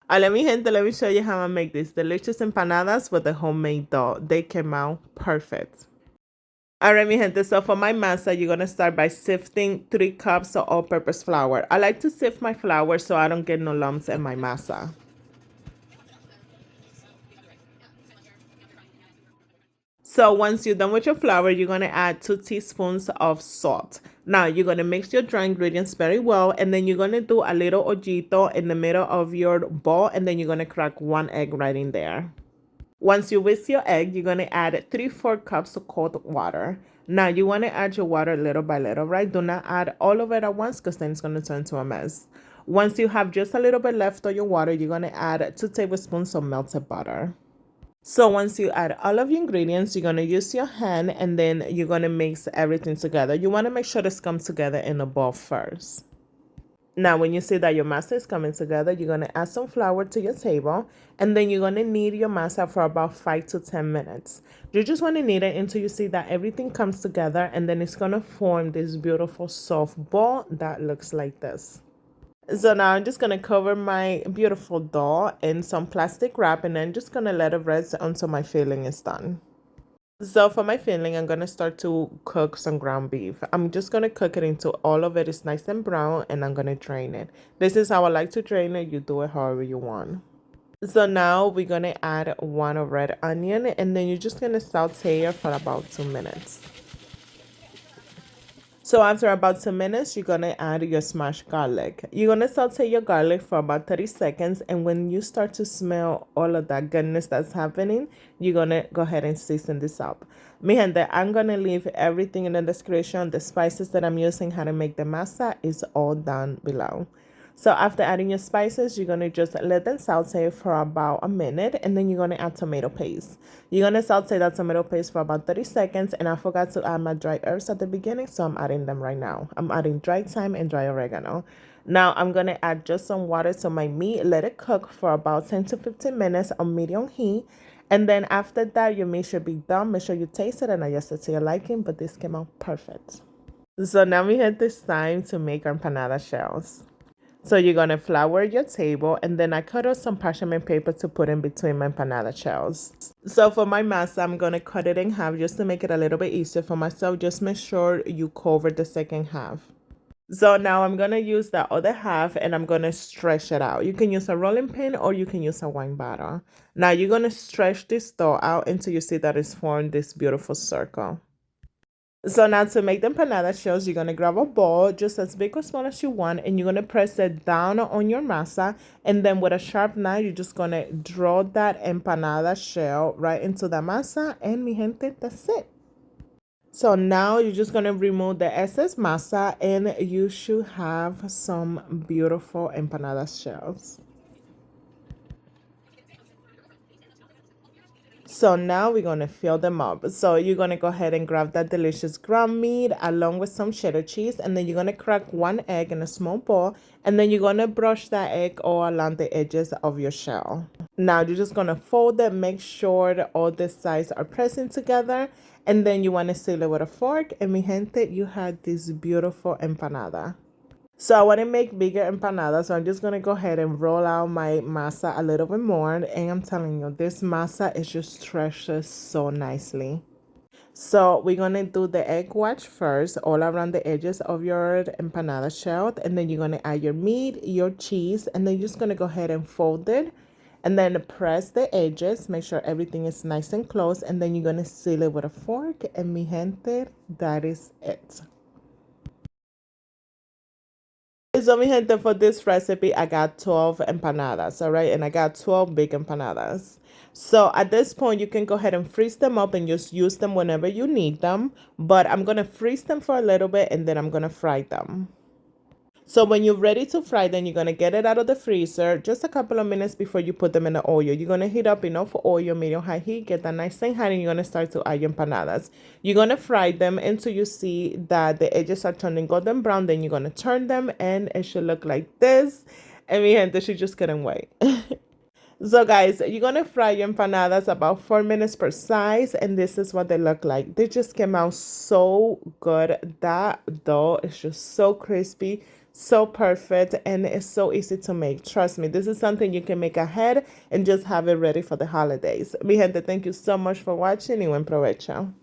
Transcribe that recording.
Let me gente, let me show you how I make these delicious empanadas with the homemade dough. They came out perfect. Alright, mi gente, so for my masa, you're gonna start by sifting 3 cups of all-purpose flour. I like to sift my flour so I don't get no lumps in my masa. So once you're done with your flour, you're gonna add 2 teaspoons of salt. Now you're gonna mix your dry ingredients very well, and then you're gonna do a little ojito in the middle of your bowl, and then you're gonna crack 1 egg right in there. Once you whisk your egg, you're gonna add 3/4 cups of cold water. Now you wanna add your water little by little, right? Do not add all of it at once because then it's gonna turn to a mess. Once you have just a little bit left of your water, you're gonna add 2 tablespoons of melted butter. So once you add all of your ingredients, you're gonna use your hand and then you're gonna mix everything together. You wanna make sure this comes together in a bowl first. Now, when you see that your masa is coming together, you're gonna add some flour to your table, and then you're gonna knead your masa for about 5 to 10 minutes. You just wanna knead it until you see that everything comes together, and then it's gonna form this beautiful soft ball that looks like this. So now I'm just gonna cover my beautiful dough in some plastic wrap, and then just gonna let it rest until my filling is done. So for my filling, I'm gonna start to cook some ground beef. I'm just gonna cook it until all of it is nice and brown, and I'm gonna drain it. This is how I like to drain it. You do it however you want. So now we're gonna add 1 red onion, and then you're just gonna saute it for about 2 minutes. So after about 2 minutes, you're gonna add your smashed garlic. You're gonna saute your garlic for about 30 seconds, and when you start to smell all of that goodness that's happening, you're gonna go ahead and season this up. Mi gente, I'm gonna leave everything in the description. The spices that I'm using, how to make the masa, is all down below. So after adding your spices, you're gonna just let them saute for about a minute, and then you're gonna add tomato paste. You're gonna saute that tomato paste for about 30 seconds, and I forgot to add my dry herbs at the beginning, so I'm adding them right now. I'm adding dry thyme and dry oregano. Now I'm gonna add just some water to my meat, let it cook for about 10 to 15 minutes on medium heat. And then after that, your meat should be done. Make sure you taste it and adjust it to your liking, but this came out perfect. So now we had this time to make our empanada shells. So you're gonna flour your table, and then I cut out some parchment paper to put in between my empanada shells. So for my masa, I'm gonna cut it in half just to make it a little bit easier for myself. Just make sure you cover the second half. So now I'm gonna use the other half and I'm gonna stretch it out. You can use a rolling pin or you can use a wine bottle. Now you're gonna stretch this dough out until you see that it's formed this beautiful circle. So now to make the empanada shells, you're gonna grab a bowl just as big or small as you want, and you're gonna press it down on your masa, and then with a sharp knife, you're just gonna draw that empanada shell right into the masa, and mi gente, that's it. So now you're just gonna remove the excess masa, and you should have some beautiful empanada shells. So now we're going to fill them up. So you're going to go ahead and grab that delicious ground meat along with some cheddar cheese. And then you're going to crack 1 egg in a small bowl. And then you're going to brush that egg all along the edges of your shell. Now you're just going to fold it. Make sure that all the sides are pressing together. And then you want to seal it with a fork. And mi gente, you had this beautiful empanada. So I want to make bigger empanadas, so I'm just going to go ahead and roll out my masa a little bit more. And I'm telling you, this masa is just stretches so nicely. So we're going to do the egg wash first, all around the edges of your empanada shell. And then you're going to add your meat, your cheese, and then you're just going to go ahead and fold it. And then press the edges, make sure everything is nice and close. And then you're going to seal it with a fork. And mi gente, that is it. So mi gente, for this recipe, I got 12 empanadas, all right? And I got 12 big empanadas. So at this point, you can go ahead and freeze them up and just use them whenever you need them. But I'm going to freeze them for a little bit and then I'm going to fry them. So when you're ready to fry them, you're going to get it out of the freezer just a couple of minutes before you put them in the oil. You're going to heat up enough oil, medium-high heat, get that nice and hot, and you're going to start to add your empanadas. You're going to fry them until you see that the edges are turning golden brown. Then you're going to turn them, and it should look like this. And mi gente, she just couldn't wait. So guys, you're going to fry your empanadas about 4 minutes per size, and this is what they look like. They just came out so good. That dough is just so crispy, So perfect, and it's so easy to make. Trust me, this is something you can make ahead and just have it ready for the holidays. Mi gente, thank you so much for watching y buen provecho.